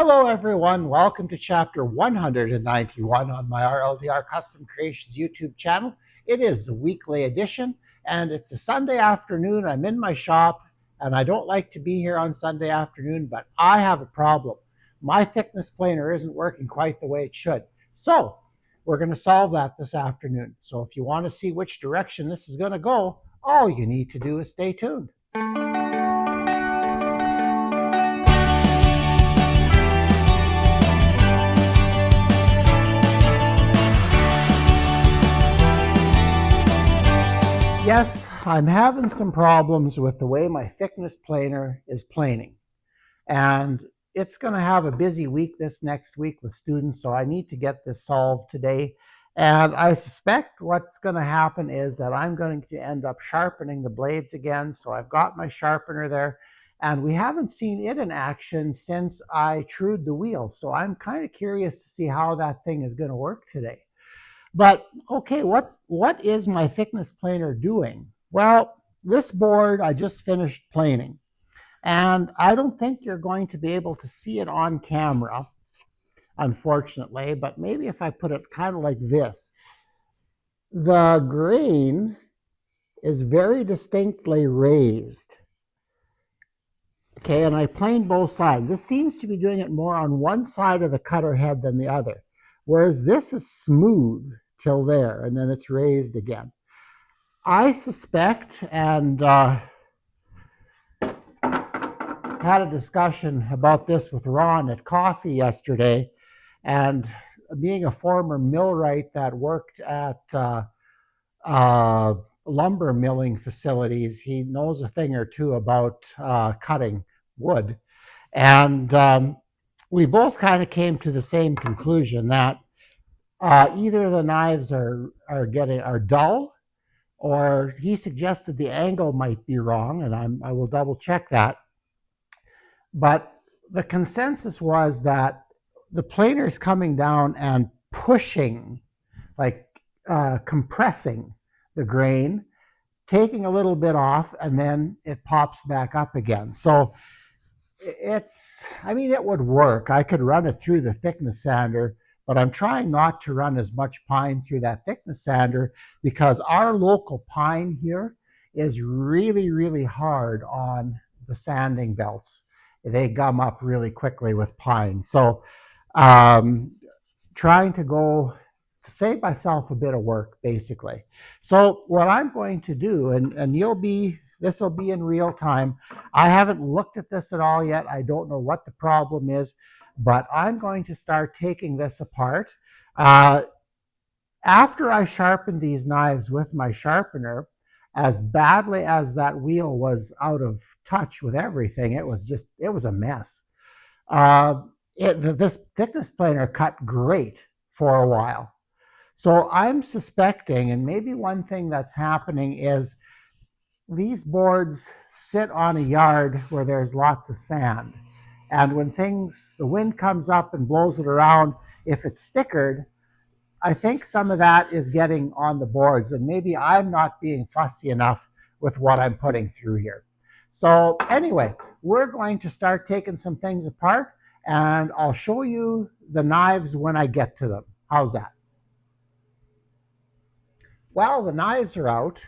Hello, everyone. Welcome to chapter 191 on my RLDR Custom Creations YouTube channel. It is the weekly edition, and it's a Sunday afternoon. I'm in my shop, and I don't like to be here on Sunday afternoon, but I have a problem. My thickness planer isn't working quite the way it should. So, we're going to solve that this afternoon. So, if you want to see which direction this is going to go, all you need to do is stay tuned. Yes, I'm having some problems with the way my thickness planer is planing. And it's going to have a busy week this next week with students, so I need to get this solved today. And I suspect what's going to happen is that I'm going to end up sharpening the blades again. So I've got my sharpener there, and we haven't seen it in action since I trued the wheel. So I'm kind of curious to see how that thing is going to work today. But okay, what is my thickness planer doing? Well, this board I just finished planing, and I don't think you're going to be able to see it on camera, unfortunately, but maybe if I put it kind of like this, the grain is very distinctly raised. Okay, and I planed both sides. This seems to be doing it more on one side of the cutter head than the other, whereas this is smooth till there, and then it's raised again. I suspect, and had a discussion about this with Ron at coffee yesterday, and being a former millwright that worked at lumber milling facilities, he knows a thing or two about cutting wood. And we both kind of came to the same conclusion that either the knives are dull, or he suggested the angle might be wrong, and I will double check that. But the consensus was that the planer is coming down and pushing, like compressing the grain, taking a little bit off, and then it pops back up again. So it would work. I could run it through the thickness sander, but I'm trying not to run as much pine through that thickness sander because our local pine here is really, really hard on the sanding belts. They gum up really quickly with pine. So um, trying to save myself a bit of work, basically. So what I'm going to do, and this will be in real time. I haven't looked at this at all yet. I don't know what the problem is, but I'm going to start taking this apart. Uh, After I sharpened these knives with my sharpener, as badly as that wheel was out of touch with everything, it was a mess. Uh, this thickness planer cut great for a while. So I'm suspecting, and maybe one thing that's happening is these boards sit on a yard where there's lots of sand. And when the wind comes up and blows it around, if it's stickered, I think some of that is getting on the boards, and maybe I'm not being fussy enough with what I'm putting through here. So anyway, we're going to start taking some things apart, and I'll show you the knives when I get to them. How's that? Well, the knives are out,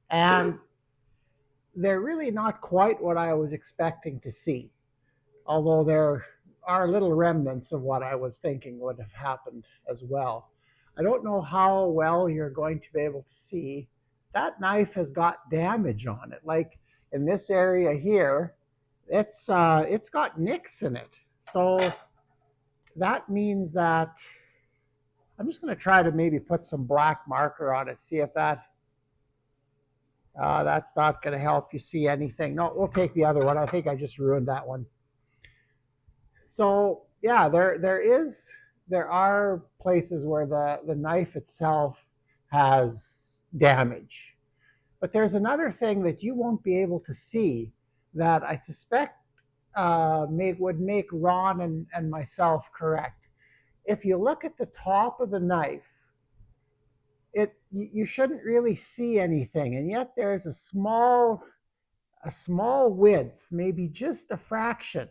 and they're really not quite what I was expecting to see, although there are little remnants of what I was thinking would have happened as well. I don't know how well you're going to be able to see. That knife has got damage on it. Like in this area here, it's got nicks in it. So that means that I'm just going to try to maybe put some black marker on it, see if that's not going to help you see anything. No, we'll take the other one. I think I just ruined that one. So yeah, there are places where the knife itself has damage. But there's another thing that you won't be able to see that I suspect would make Ron and myself correct. If you look at the top of the knife, you shouldn't really see anything, and yet there's a small width, maybe just a fraction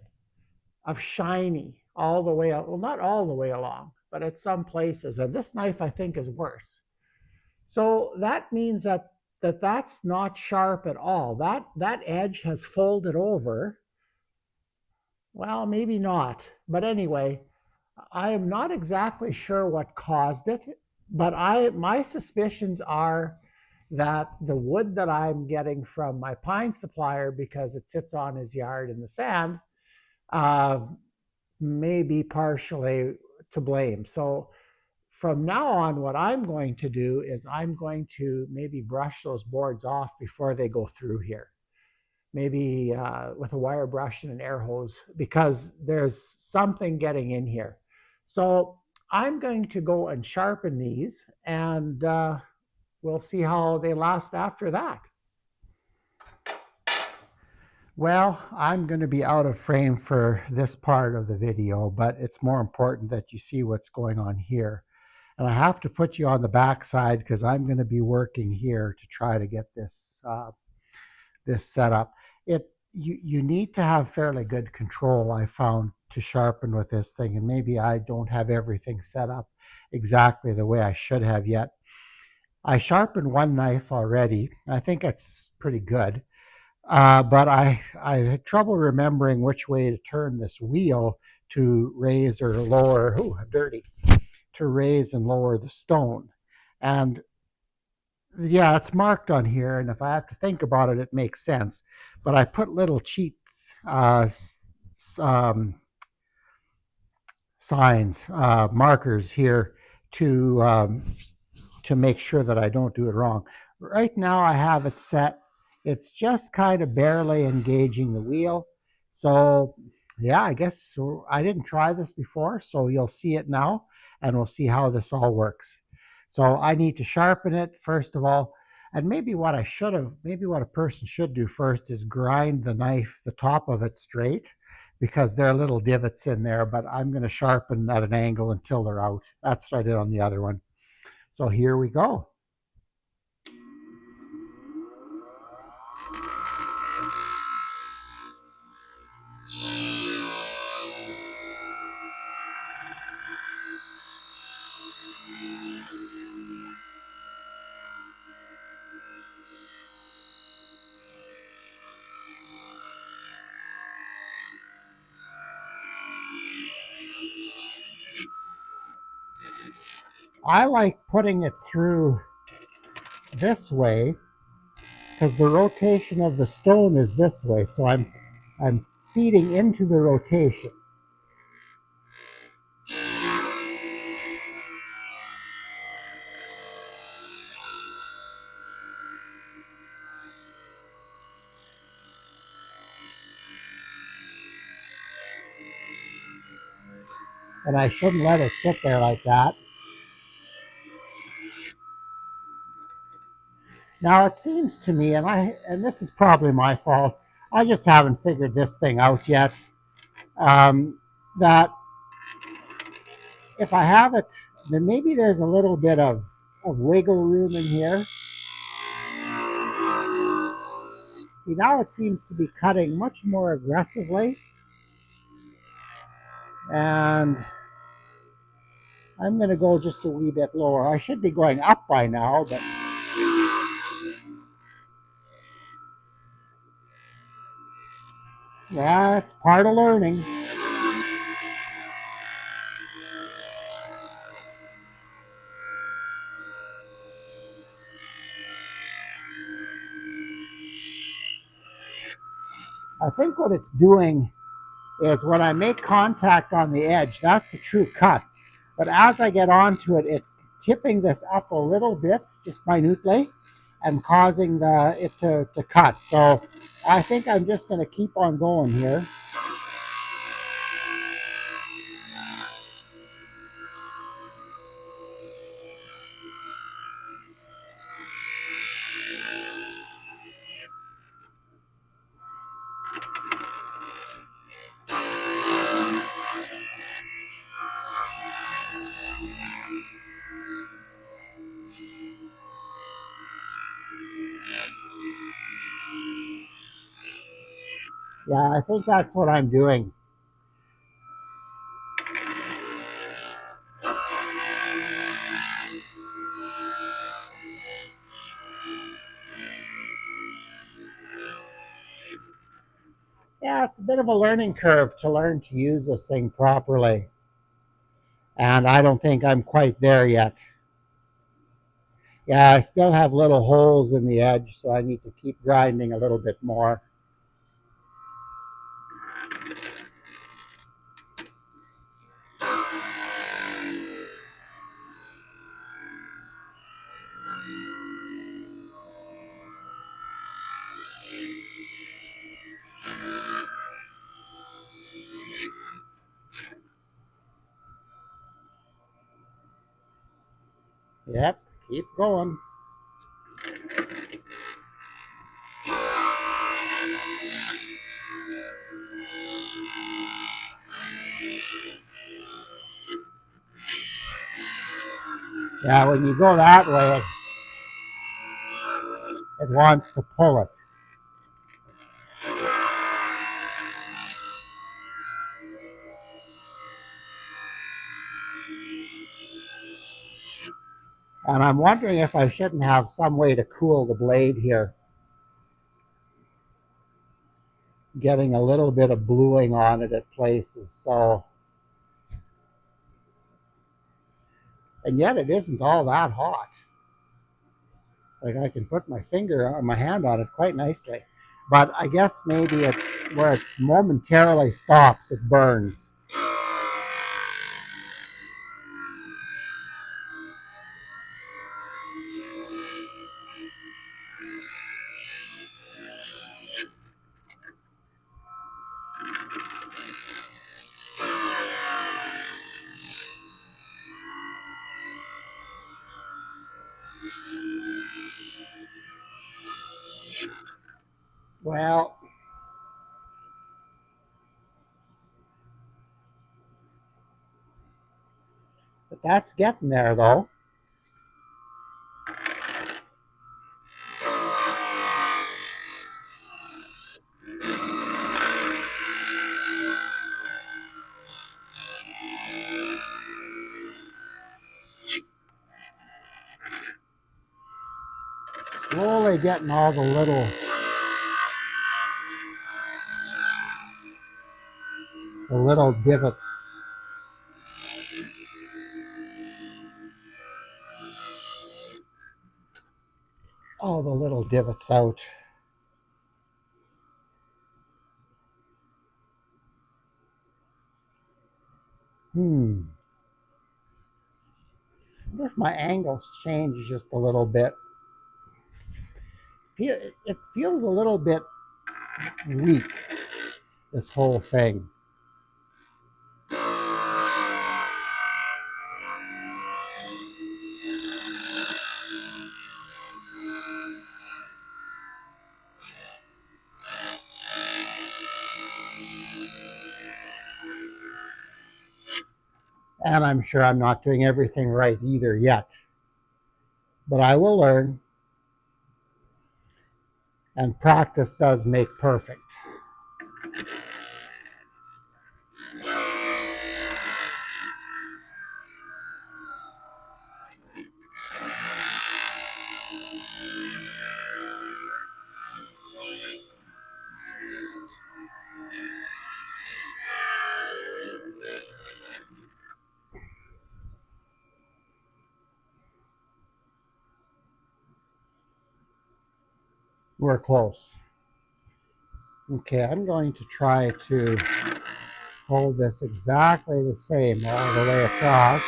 of shiny all the way, well, not all the way along, but at some places. And this knife, I think, is worse. So that means that's not sharp at all. That edge has folded over. Well, maybe not. But anyway, I am not exactly sure what caused it, but my suspicions are that the wood that I'm getting from my pine supplier, because it sits on his yard in the sand, uh, may be partially to blame. So from now on, what I'm going to do is I'm going to maybe brush those boards off before they go through here. Maybe with a wire brush and an air hose, because there's something getting in here. So I'm going to go and sharpen these, and we'll see how they last after that. Well, I'm going to be out of frame for this part of the video, but it's more important that you see what's going on here. And I have to put you on the back side because I'm going to be working here to try to get this set up. You need to have fairly good control, I found, to sharpen with this thing, and maybe I don't have everything set up exactly the way I should have yet. I sharpened one knife already. I think it's pretty good. But I had trouble remembering which way to turn this wheel to raise or lower. Ooh, dirty. To raise and lower the stone. And yeah, it's marked on here, and if I have to think about it, it makes sense. But I put little cheat uh, um, signs, markers here to um, to make sure that I don't do it wrong. Right now, I have it set. It's just kind of barely engaging the wheel. So yeah, I guess I didn't try this before, so you'll see it now, and we'll see how this all works. So I need to sharpen it first of all. And maybe maybe what a person should do first is grind the knife, the top of it straight, because there are little divots in there, but I'm going to sharpen at an angle until they're out. That's what I did on the other one. So here we go. I like putting it through this way because the rotation of the stone is this way. So I'm feeding into the rotation. And I shouldn't let it sit there like that. Now it seems to me, and this is probably my fault, I just haven't figured this thing out yet, that if I have it, then maybe there's a little bit of wiggle room in here. See, now it seems to be cutting much more aggressively. And I'm going to go just a wee bit lower. I should be going up by now, but yeah, it's part of learning. I think what it's doing is when I make contact on the edge, that's the true cut. But as I get onto it, it's tipping this up a little bit, just minutely, and causing it to cut. So I think I'm just going to keep on going here. Yeah, I think that's what I'm doing. Yeah, it's a bit of a learning curve to learn to use this thing properly. And I don't think I'm quite there yet. Yeah, I still have little holes in the edge, so I need to keep grinding a little bit more. Yep, keep going. Yeah, when you go that way, it wants to pull it. And I'm wondering if I shouldn't have some way to cool the blade here. Getting a little bit of bluing on it at places, so. And yet it isn't all that hot. Like I can put my finger on my hand on it quite nicely. But I guess maybe where it momentarily stops, it burns. Well, but that's getting there though. Slowly getting all the little divots. All the little divots out. I wonder if my angles change just a little bit. It feels a little bit weak, this whole thing. And I'm sure I'm not doing everything right either yet. But I will learn. And practice does make perfect. We're close. Okay, I'm going to try to hold this exactly the same all the way across.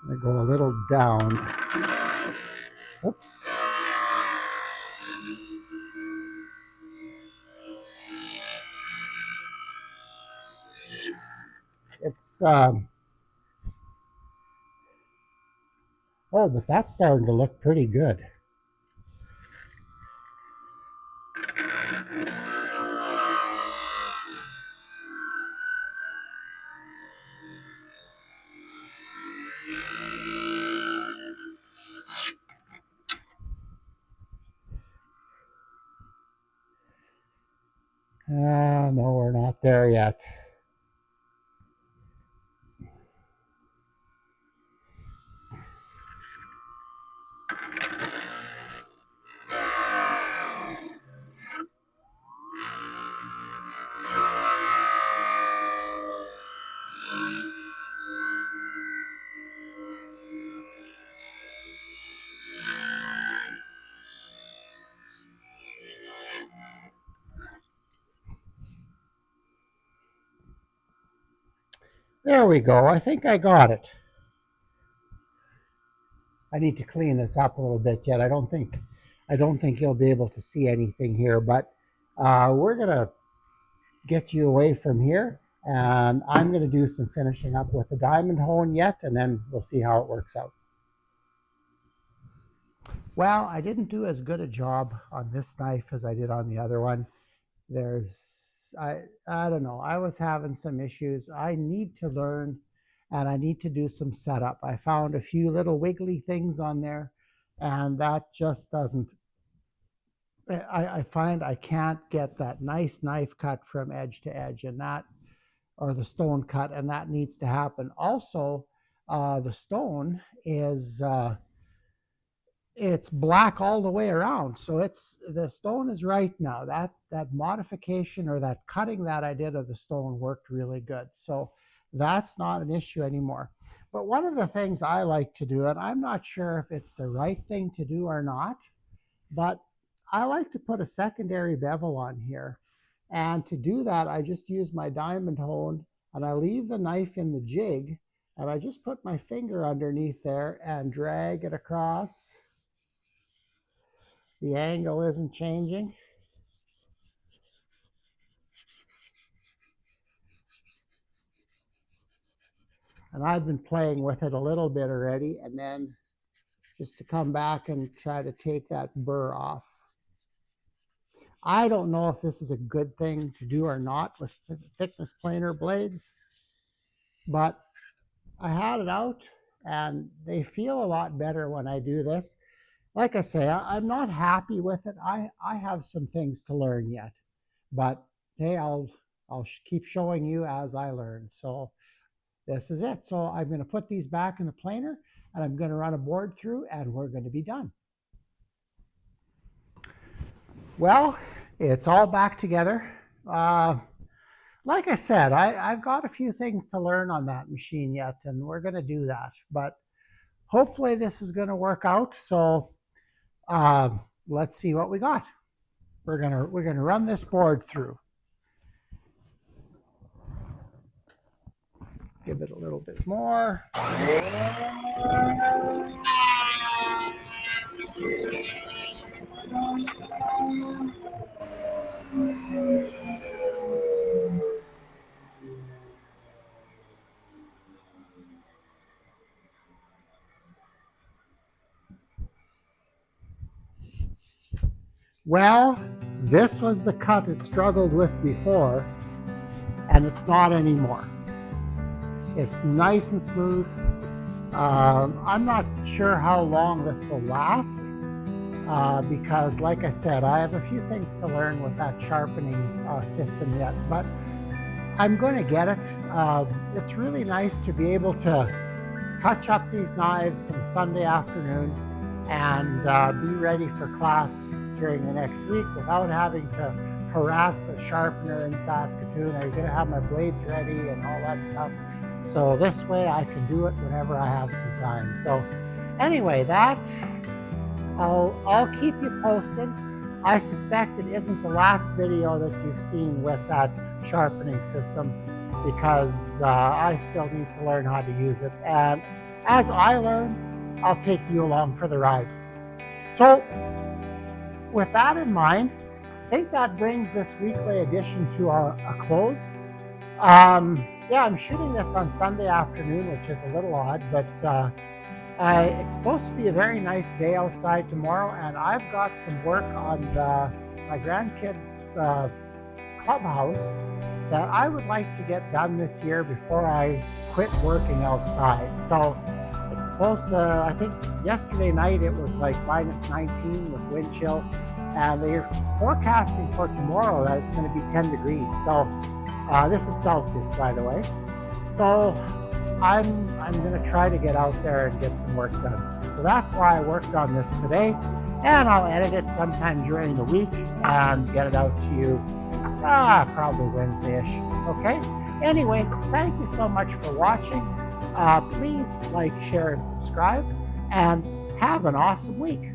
I go a little down. Oops. It's, oh, but that's starting to look pretty good. No, we're not there yet. There we go. I think I got it. I need to clean this up a little bit yet. I don't think you'll be able to see anything here, but we're gonna get you away from here, and I'm gonna do some finishing up with the diamond hone yet, and then we'll see how it works out. Well, I didn't do as good a job on this knife as I did on the other one. I don't know. I was having some issues. I need to learn, and I need to do some setup. I found a few little wiggly things on there, and that just doesn't. I find I can't get that nice knife cut from edge to edge, and that, or the stone cut, and that needs to happen. Also, the stone is. It's black all the way around, so the stone is right now. That modification or that cutting that I did of the stone worked really good, so that's not an issue anymore. But one of the things I like to do, and I'm not sure if it's the right thing to do or not, but I like to put a secondary bevel on here, and to do that I just use my diamond hone, and I leave the knife in the jig, and I just put my finger underneath there and drag it across. The angle isn't changing. And I've been playing with it a little bit already, and then just to come back and try to take that burr off. I don't know if this is a good thing to do or not with thickness planer blades, but I had it out and they feel a lot better when I do this. Like I say, I'm not happy with it. I have some things to learn yet, but hey, I'll keep showing you as I learn. So this is it. So I'm going to put these back in the planer, and I'm going to run a board through, and we're going to be done. Well, it's all back together. Like I said, I've got a few things to learn on that machine yet, and we're going to do that. But hopefully this is going to work out. So let's see what we got. We're gonna run this board through. Give it a little bit more. Well, this was the cut it struggled with before, and it's not anymore. It's nice and smooth. I'm not sure how long this will last because, like I said, I have a few things to learn with that sharpening system yet, but I'm going to get it. It's really nice to be able to touch up these knives on Sunday afternoon and be ready for class during the next week without having to harass a sharpener in Saskatoon. I'm going to have my blades ready and all that stuff. So this way I can do it whenever I have some time. So anyway, I'll keep you posted. I suspect it isn't the last video that you've seen with that sharpening system because I still need to learn how to use it. And as I learn, I'll take you along for the ride. So with that in mind, I think that brings this weekly edition to a close. Yeah, I'm shooting this on Sunday afternoon, which is a little odd, but it's supposed to be a very nice day outside tomorrow, and I've got some work on my grandkids' clubhouse that I would like to get done this year before I quit working outside. So it's supposed to, I think yesterday night it was like -19 with wind chill, and they're forecasting for tomorrow that it's going to be 10 degrees. So this is Celsius, by the way. So I'm going to try to get out there and get some work done. So that's why I worked on this today, and I'll edit it sometime during the week and get it out to you probably Wednesday-ish. Okay? Anyway, thank you so much for watching. Please like, share, and subscribe, and have an awesome week.